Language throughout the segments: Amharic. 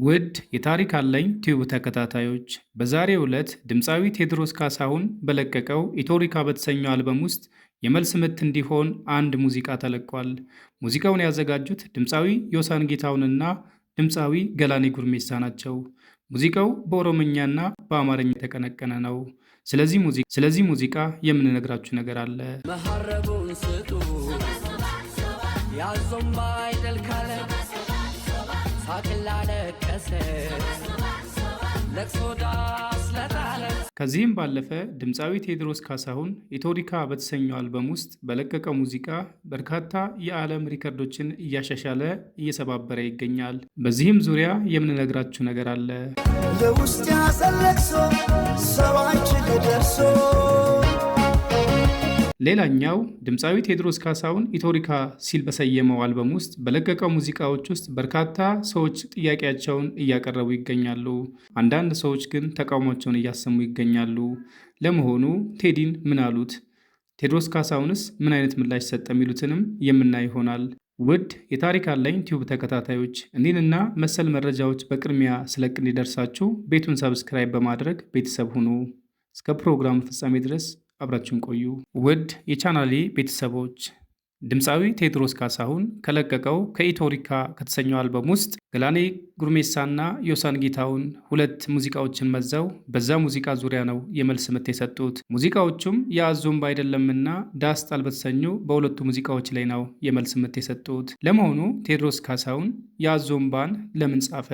ውድ የታሪክ አለኝ ቲዩብ ተከታታዮች በዛሬው ዕለት ድምፃዊ ቴዎድሮስ ካሳሁን በለቀቀው ኢትዮሪካ በተሰኘው አልበም ውስጥ የመልስ ምት እንዲሆን አንድ ሙዚቃ ተለቋል። ሙዚቃውን ያዘጋጁት ድምፃዊ ዮሳን ጌታሁንና ድምፃዊ ገላኔ ጉርሜሳ ናቸው። ሙዚቃው በኦሮምኛና በአማርኛ የተቀነቀነ ነው። ስለዚህ ሙዚቃ የምንነግራችሁ ነገር አለ። መሐረቡን ስጡ ያዞም ባይደል ካለ ከዚህም ባለፈ ድምፃዊ ቴዎድሮስ ካሳሁን ኢትዮሪካ በተሰኘው አልበም ውስጥ በለቀቀው ሙዚቃ በርካታ የዓለም ሪከርዶችን እያሻሻለ እየሰባበረ ይገኛል። በዚህም ዙሪያ የምንነግራችሁ ነገር አለ። ለውስጥ ያሰለክሶ ሰዋችን ደርሶ ሌላኛው ድምፃዊ ቴዎድሮስ ካሳሁን ኢትዮሪካ ሲል በሰየመው አልበም ውስጥ በለቀቀው ሙዚቃዎች ውስጥ በርካታ ሰዎች ጥያቄያቸውን እያቀረቡ ይገኛሉ። አንዳንድ ሰዎች ግን ተቃውሟቸውን እያሰሙ ይገኛሉ። ለመሆኑ ቴዲን ምን አሉት? ቴዎድሮስ ካሳሁንስ ምን አይነት ምላሽ ሰጠ? የሚሉትንም የምናይ ይሆናል። ውድ የታሪክ አለኝ ቲዩብ ተከታታዮች እኒህንና መሰል መረጃዎች በቅድሚያ ስለቅ እንዲደርሳችሁ ቤቱን ሰብስክራይብ በማድረግ ቤተሰብ ሁኑ። እስከ ፕሮግራሙ ፍጻሜ ድረስ አብራችሁን ቆዩ። ውድ የቻናሌ ቤተሰቦች ድምፃዊ ቴዎድሮስ ካሳሁን ከለቀቀው ከኢትዮሪካ ከተሰኘው አልበም ውስጥ ገላኔ ጉርሜሳና ዮሳን ጌታሁን ሁለት ሙዚቃዎችን መዘው በዛ ሙዚቃ ዙሪያ ነው የመልስ ምት የሰጡት። ሙዚቃዎቹም የአዞምባ አይደለምና ዳስጣል በተሰኙ በሁለቱ ሙዚቃዎች ላይ ነው የመልስ ምት የሰጡት። ለመሆኑ ቴዎድሮስ ካሳሁን የአዞምባን ለምን ጻፈ?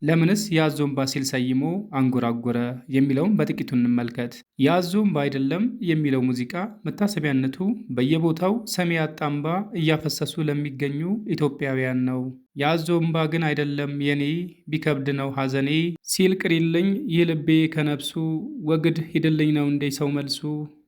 ለምንስ የአዞምባ ሲል ሰይሞ አንጎራጎረ የሚለውን በጥቂቱ እንመልከት። የአዞምባ አይደለም የሚለው ሙዚቃ መታሰቢያነቱ በየቦታው ሰሚ ያጣ እንባ እያፈሰሱ ለሚገኙ ኢትዮጵያውያን ነው። የአዞምባ ግን አይደለም የኔ ቢከብድ ነው ሐዘኔ ሲል ቅሪልኝ ይህ ልቤ ከነብሱ ወግድ ሂድልኝ ነው እንዴ ሰው መልሱ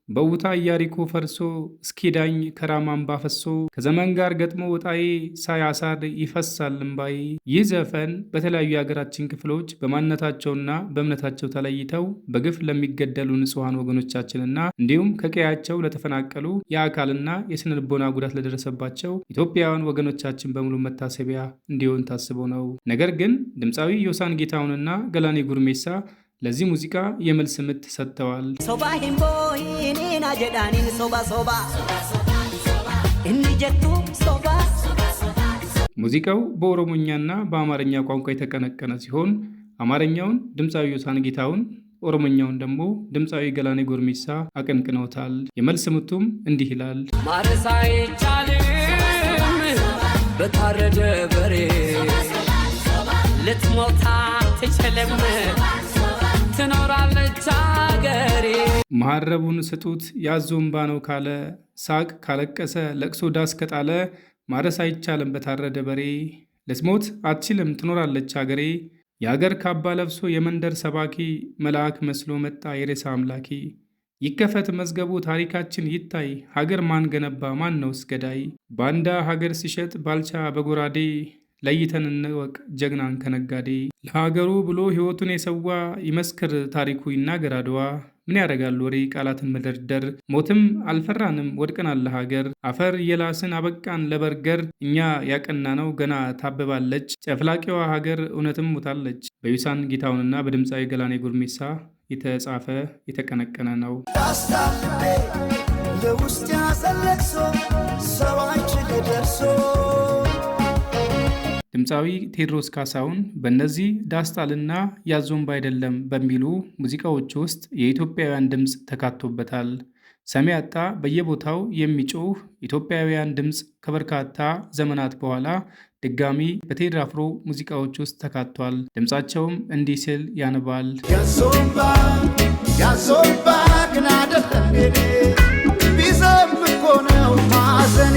በውታ ኢያሪኮ ፈርሶ እስኪዳኝ ከራማምባ ፈሶ ከዘመን ጋር ገጥሞ ወጣዬ ሳያሳር ይፈሳል እምባዬ። ይህ ዘፈን በተለያዩ የሀገራችን ክፍሎች በማንነታቸውና በእምነታቸው ተለይተው በግፍ ለሚገደሉ ንጹሐን ወገኖቻችንና እንዲሁም ከቀያቸው ለተፈናቀሉ የአካልና የስነ ልቦና ጉዳት ለደረሰባቸው ኢትዮጵያውያን ወገኖቻችን በሙሉ መታሰቢያ እንዲሆን ታስቦ ነው። ነገር ግን ድምፃዊ ዮሳን ጌታሁንና ገላኔ ጉርሜሳ ለዚህ ሙዚቃ የመልስ ምት ሰጥተዋል። ሙዚቃው በኦሮሞኛና በአማርኛ ቋንቋ የተቀነቀነ ሲሆን አማርኛውን ድምፃዊ ዮሳን ጌታሁን፣ ኦሮሞኛውን ደግሞ ድምፃዊ ገላኔ ጉርሜሳ አቀንቅነውታል። የመልስ ምቱም እንዲህ ይላል። ማረስ አይቻልም በታረደ በሬ ልትሞታ ትችልም ትኖራለች አገሬ። መሐረቡን ስጡት የአዞምባ ነው ካለ ሳቅ ካለቀሰ ለቅሶ ዳስ ከጣለ ማረስ አይቻልም በታረደ በሬ ልትሞት አትችልም ትኖራለች አገሬ። የአገር ካባ ለብሶ የመንደር ሰባኪ መልአክ መስሎ መጣ የሬሳ አምላኪ። ይከፈት መዝገቡ ታሪካችን ይታይ ሀገር ማን ገነባ ማን ነውስ ገዳይ። ባንዳ ሀገር ሲሸጥ ባልቻ በጎራዴ ለይተን እንወቅ ጀግናን ከነጋዴ። ለሀገሩ ብሎ ሕይወቱን የሰዋ ይመስክር ታሪኩ ይናገር አድዋ። ምን ያደርጋል ወሬ ቃላትን መደርደር ሞትም አልፈራንም ወድቀናል ለሀገር። አፈር የላስን አበቃን ለበርገር እኛ ያቀና ነው ገና ታብባለች ጨፍላቂዋ ሀገር እውነትም ሞታለች። በዮሳን ጌታሁንና በድምፃዊ ገላኔ ጉርሜሳ የተጻፈ የተቀነቀነ ነው። ለውስጥ ያሰለክሶ ሰዋችን ደርሶ ድምፃዊ ቴዎድሮስ ካሳሁን በእነዚህ ዳስጣልና የአዞምባ አይደለም በሚሉ ሙዚቃዎች ውስጥ የኢትዮጵያውያን ድምፅ ተካቶበታል። ሰሚ ያጣ በየቦታው የሚጮህ ኢትዮጵያውያን ድምፅ ከበርካታ ዘመናት በኋላ ድጋሚ በቴዲ አፍሮ ሙዚቃዎች ውስጥ ተካቷል። ድምፃቸውም እንዲህ ሲል ያነባል። ያዞምባ ግን አይደለም የኔ ቢዘም እኮ ነው ማዘኔ።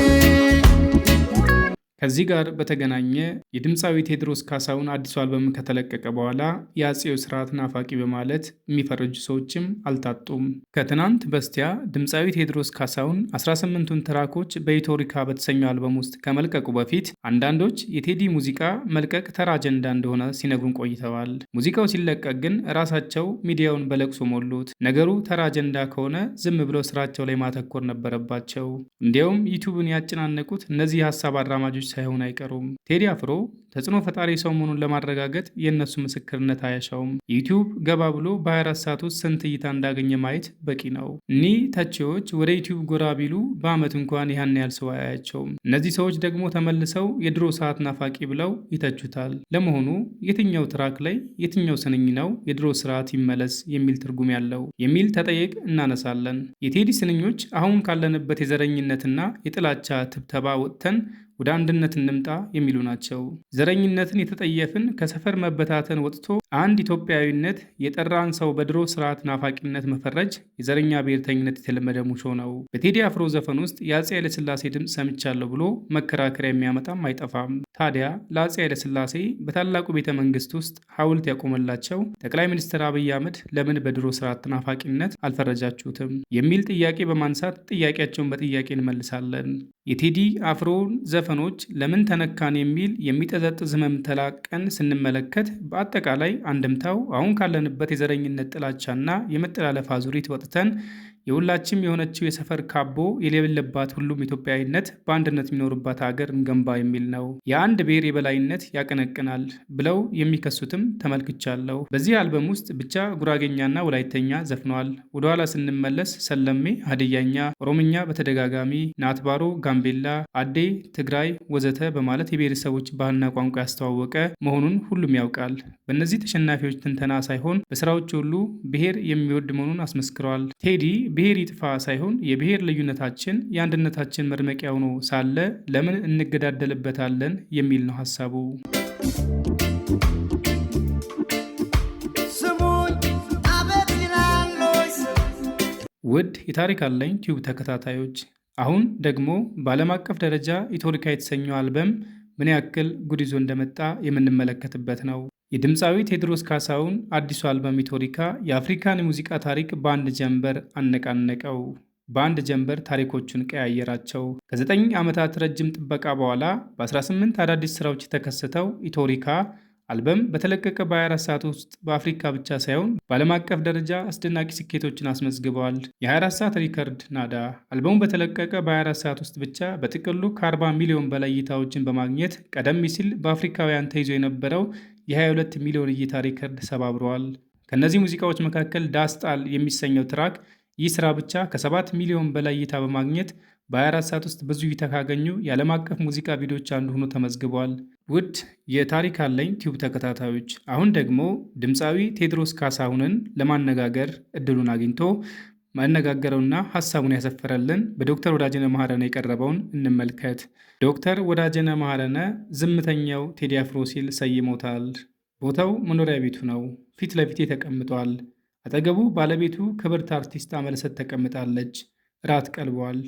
ከዚህ ጋር በተገናኘ የድምፃዊ ቴዎድሮስ ካሳሁን አዲሱ አልበም ከተለቀቀ በኋላ የአፄው ስርዓት ናፋቂ በማለት የሚፈረጁ ሰዎችም አልታጡም። ከትናንት በስቲያ ድምፃዊ ቴዎድሮስ ካሳሁን 18ቱን ትራኮች በኢትዮሪካ በተሰኘው አልበም ውስጥ ከመልቀቁ በፊት አንዳንዶች የቴዲ ሙዚቃ መልቀቅ ተራ አጀንዳ እንደሆነ ሲነግሩን ቆይተዋል። ሙዚቃው ሲለቀቅ ግን ራሳቸው ሚዲያውን በለቅሶ ሞሉት። ነገሩ ተራ አጀንዳ ከሆነ ዝም ብለው ስራቸው ላይ ማተኮር ነበረባቸው። እንዲያውም ዩቲዩብን ያጨናነቁት እነዚህ የሀሳብ አራማጆች ሳይሆን አይቀሩም። ቴዲ አፍሮ ተጽዕኖ ፈጣሪ ሰው መሆኑን ለማረጋገጥ የእነሱ ምስክርነት አያሻውም። ዩቲዩብ ገባ ብሎ በ24 ሰዓት ውስጥ ስንት እይታ እንዳገኘ ማየት በቂ ነው። እኒህ ተቺዎች ወደ ዩቲዩብ ጎራ ቢሉ በአመት እንኳን ያን ያህል ሰው አያያቸውም። እነዚህ ሰዎች ደግሞ ተመልሰው የድሮ ሰዓት ናፋቂ ብለው ይተቹታል። ለመሆኑ የትኛው ትራክ ላይ የትኛው ስንኝ ነው የድሮ ስርዓት ይመለስ የሚል ትርጉም ያለው የሚል ተጠየቅ እናነሳለን። የቴዲ ስንኞች አሁን ካለንበት የዘረኝነትና የጥላቻ ትብተባ ወጥተን ወደ አንድነት እንምጣ የሚሉ ናቸው። ዘረኝነትን የተጠየፍን ከሰፈር መበታተን ወጥቶ አንድ ኢትዮጵያዊነት የጠራን ሰው በድሮ ስርዓት ናፋቂነት መፈረጅ የዘረኛ ብሔርተኝነት የተለመደ ሙሾ ነው። በቴዲ አፍሮ ዘፈን ውስጥ የአፄ ኃይለሥላሴ ድምፅ ሰምቻለሁ ብሎ መከራከሪያ የሚያመጣም አይጠፋም። ታዲያ ለአፄ ኃይለሥላሴ በታላቁ ቤተ መንግስት ውስጥ ሐውልት ያቆመላቸው ጠቅላይ ሚኒስትር አብይ አህመድ ለምን በድሮ ስርዓት ናፋቂነት አልፈረጃችሁትም የሚል ጥያቄ በማንሳት ጥያቄያቸውን በጥያቄ እንመልሳለን። የቴዲ አፍሮን ዘፈኖች ለምን ተነካን የሚል የሚጠዘጥዝ ህመም ተላቀን ስንመለከት በአጠቃላይ አንድምታው አሁን ካለንበት የዘረኝነት ጥላቻና የመጠላለፍ አዙሪት ወጥተን የሁላችም የሆነችው የሰፈር ካቦ የሌለባት ሁሉም ኢትዮጵያዊነት በአንድነት የሚኖርባት ሀገር እንገንባ የሚል ነው። የአንድ ብሔር የበላይነት ያቀነቅናል ብለው የሚከሱትም ተመልክቻለሁ። በዚህ አልበም ውስጥ ብቻ ጉራጌኛና ወላይተኛ ዘፍነዋል። ወደኋላ ስንመለስ ሰለሜ፣ ሀዲያኛ፣ ኦሮምኛ በተደጋጋሚ ናትባሮ፣ ጋምቤላ፣ አዴ፣ ትግራይ ወዘተ በማለት የብሔረሰቦች ባህልና ቋንቋ ያስተዋወቀ መሆኑን ሁሉም ያውቃል። በእነዚህ ተሸናፊዎች ትንተና ሳይሆን በስራዎች ሁሉ ብሔር የሚወድ መሆኑን አስመስክረዋል። ቴዲ ብሔር ይጥፋ ሳይሆን የብሔር ልዩነታችን የአንድነታችን መድመቂያ ሆኖ ሳለ ለምን እንገዳደልበታለን የሚል ነው ሀሳቡ። ውድ የታሪክ አለኝ ቲዩብ ተከታታዮች፣ አሁን ደግሞ በዓለም አቀፍ ደረጃ ኢትዮሪካ የተሰኘው አልበም ምን ያክል ጉድ ይዞ እንደመጣ የምንመለከትበት ነው። የድምፃዊ ቴዎድሮስ ካሳሁን አዲሱ አልበም ኢትዮሪካ የአፍሪካን የሙዚቃ ታሪክ በአንድ ጀንበር አነቃነቀው። በአንድ ጀንበር ታሪኮቹን ቀያየራቸው። ከ9 ዓመታት ረጅም ጥበቃ በኋላ በ18 አዳዲስ ስራዎች የተከሰተው ኢትዮሪካ አልበም በተለቀቀ በ24 ሰዓት ውስጥ በአፍሪካ ብቻ ሳይሆን በዓለም አቀፍ ደረጃ አስደናቂ ስኬቶችን አስመዝግበዋል። የ24 ሰዓት ሪከርድ ናዳ አልበሙ በተለቀቀ በ24 ሰዓት ውስጥ ብቻ በጥቅሉ ከ40 ሚሊዮን በላይ እይታዎችን በማግኘት ቀደም ሲል በአፍሪካውያን ተይዞ የነበረው የ22 ሚሊዮን እይታ ሪከርድ ሰባብረዋል። ከእነዚህ ሙዚቃዎች መካከል ዳስጣል የሚሰኘው ትራክ ይህ ስራ ብቻ ከ7 ሚሊዮን በላይ እይታ በማግኘት በ24 ሰዓት ውስጥ ብዙ እይታ ካገኙ የዓለም አቀፍ ሙዚቃ ቪዲዮዎች አንዱ ሆኖ ተመዝግቧል። ውድ የታሪክ አለኝ ቲዩብ ተከታታዮች፣ አሁን ደግሞ ድምፃዊ ቴዎድሮስ ካሳሁንን ለማነጋገር እድሉን አግኝቶ ማነጋገረውና ሀሳቡን ያሰፈረልን በዶክተር ወዳጀነ መሐረነ የቀረበውን እንመልከት። ዶክተር ወዳጀነ መሐረነ ዝምተኛው ቴዲ አፍሮ ሲል ሰይሞታል። ቦታው መኖሪያ ቤቱ ነው። ፊት ለፊቴ ተቀምጧል። አጠገቡ ባለቤቱ ክብርት አርቲስት አመለሰት ተቀምጣለች። ራት ቀልቧል።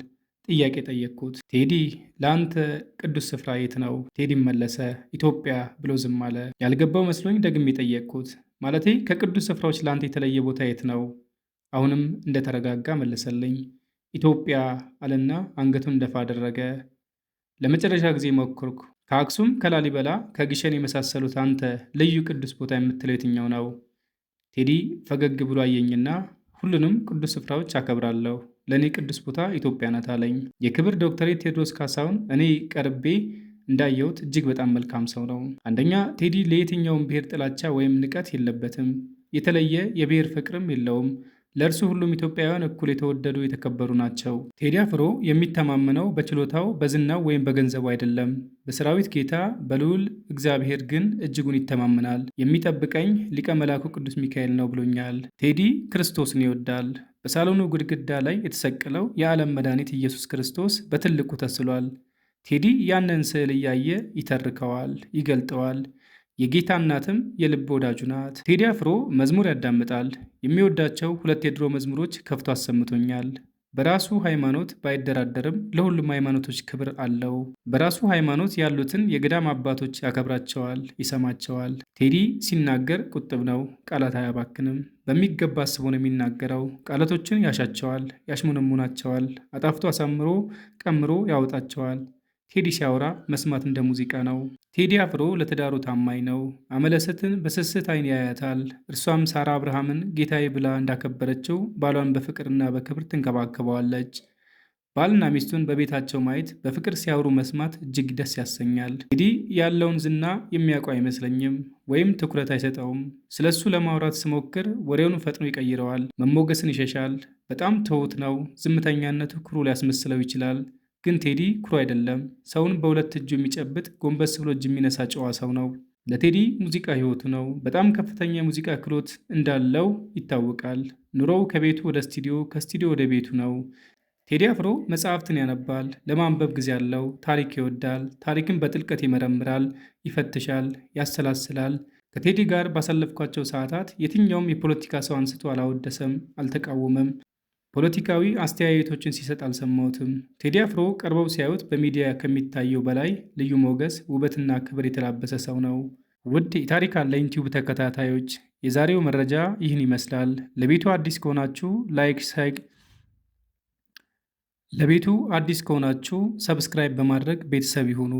ጥያቄ ጠየቅኩት። ቴዲ ለአንተ ቅዱስ ስፍራ የት ነው? ቴዲ መለሰ ኢትዮጵያ ብሎ ዝም አለ። ያልገባው መስሎኝ ደግሜ ጠየቅኩት። ማለቴ ከቅዱስ ስፍራዎች ለአንተ የተለየ ቦታ የት ነው? አሁንም እንደተረጋጋ መለሰልኝ። ኢትዮጵያ አለና አንገቱን ደፋ አደረገ። ለመጨረሻ ጊዜ ሞከርኩ። ከአክሱም፣ ከላሊበላ፣ ከግሸን የመሳሰሉት አንተ ልዩ ቅዱስ ቦታ የምትለው የትኛው ነው? ቴዲ ፈገግ ብሎ አየኝና ሁሉንም ቅዱስ ስፍራዎች አከብራለሁ፣ ለእኔ ቅዱስ ቦታ ኢትዮጵያ ናት አለኝ። የክብር ዶክተሬት ቴዎድሮስ ካሳሁን እኔ ቀርቤ እንዳየሁት እጅግ በጣም መልካም ሰው ነው። አንደኛ ቴዲ ለየትኛውም ብሔር ጥላቻ ወይም ንቀት የለበትም። የተለየ የብሔር ፍቅርም የለውም። ለእርሱ ሁሉም ኢትዮጵያውያን እኩል የተወደዱ የተከበሩ ናቸው። ቴዲ አፍሮ የሚተማመነው በችሎታው በዝናው ወይም በገንዘቡ አይደለም፣ በሰራዊት ጌታ በልዑል እግዚአብሔር ግን እጅጉን ይተማመናል። የሚጠብቀኝ ሊቀ መላኩ ቅዱስ ሚካኤል ነው ብሎኛል። ቴዲ ክርስቶስን ይወዳል። በሳሎኑ ግድግዳ ላይ የተሰቀለው የዓለም መድኃኒት ኢየሱስ ክርስቶስ በትልቁ ተስሏል። ቴዲ ያንን ስዕል እያየ ይተርከዋል፣ ይገልጠዋል። የጌታ እናትም የልብ ወዳጁ ናት። ቴዲ አፍሮ መዝሙር ያዳምጣል። የሚወዳቸው 2 የድሮ መዝሙሮች ከፍቶ አሰምቶኛል። በራሱ ሃይማኖት ባይደራደርም ለሁሉም ሃይማኖቶች ክብር አለው። በራሱ ሃይማኖት ያሉትን የገዳም አባቶች ያከብራቸዋል፣ ይሰማቸዋል። ቴዲ ሲናገር ቁጥብ ነው፣ ቃላት አያባክንም። በሚገባ አስቦ ነው የሚናገረው። ቃላቶችን ያሻቸዋል፣ ያሽሞነሙናቸዋል፣ አጣፍቶ አሳምሮ ቀምሮ ያወጣቸዋል። ቴዲ ሲያወራ መስማት እንደ ሙዚቃ ነው። ቴዲ አፍሮ ለትዳሩ ታማኝ ነው። አመለሰትን በስስት ዓይን ያያታል። እርሷም ሳራ አብርሃምን ጌታዬ ብላ እንዳከበረችው ባሏን በፍቅርና በክብር ትንከባከበዋለች። ባልና ሚስቱን በቤታቸው ማየት፣ በፍቅር ሲያወሩ መስማት እጅግ ደስ ያሰኛል። ቴዲ ያለውን ዝና የሚያውቀው አይመስለኝም፣ ወይም ትኩረት አይሰጠውም። ስለ እሱ ለማውራት ስሞክር ወሬውን ፈጥኖ ይቀይረዋል። መሞገስን ይሸሻል። በጣም ትሁት ነው። ዝምተኛነቱ ኩሩ ሊያስመስለው ይችላል። ግን ቴዲ ኩሩ አይደለም። ሰውን በሁለት እጁ የሚጨብጥ ጎንበስ ብሎ እጅ የሚነሳ ጨዋ ሰው ነው። ለቴዲ ሙዚቃ ሕይወቱ ነው። በጣም ከፍተኛ የሙዚቃ ክህሎት እንዳለው ይታወቃል። ኑሮው ከቤቱ ወደ ስቱዲዮ፣ ከስቱዲዮ ወደ ቤቱ ነው። ቴዲ አፍሮ መጽሐፍትን ያነባል፣ ለማንበብ ጊዜ አለው። ታሪክ ይወዳል። ታሪክን በጥልቀት ይመረምራል፣ ይፈትሻል፣ ያሰላስላል። ከቴዲ ጋር ባሳለፍኳቸው ሰዓታት የትኛውም የፖለቲካ ሰው አንስቶ አላወደሰም፣ አልተቃወመም። ፖለቲካዊ አስተያየቶችን ሲሰጥ አልሰማሁትም። ቴዲ አፍሮ ቀርበው ሲያዩት በሚዲያ ከሚታየው በላይ ልዩ ሞገስ፣ ውበትና ክብር የተላበሰ ሰው ነው። ውድ የታሪክ አለኝ ቲዩብ ተከታታዮች የዛሬው መረጃ ይህን ይመስላል። ለቤቱ አዲስ ከሆናችሁ ሰብስክራይብ በማድረግ ቤተሰብ ይሁኑ።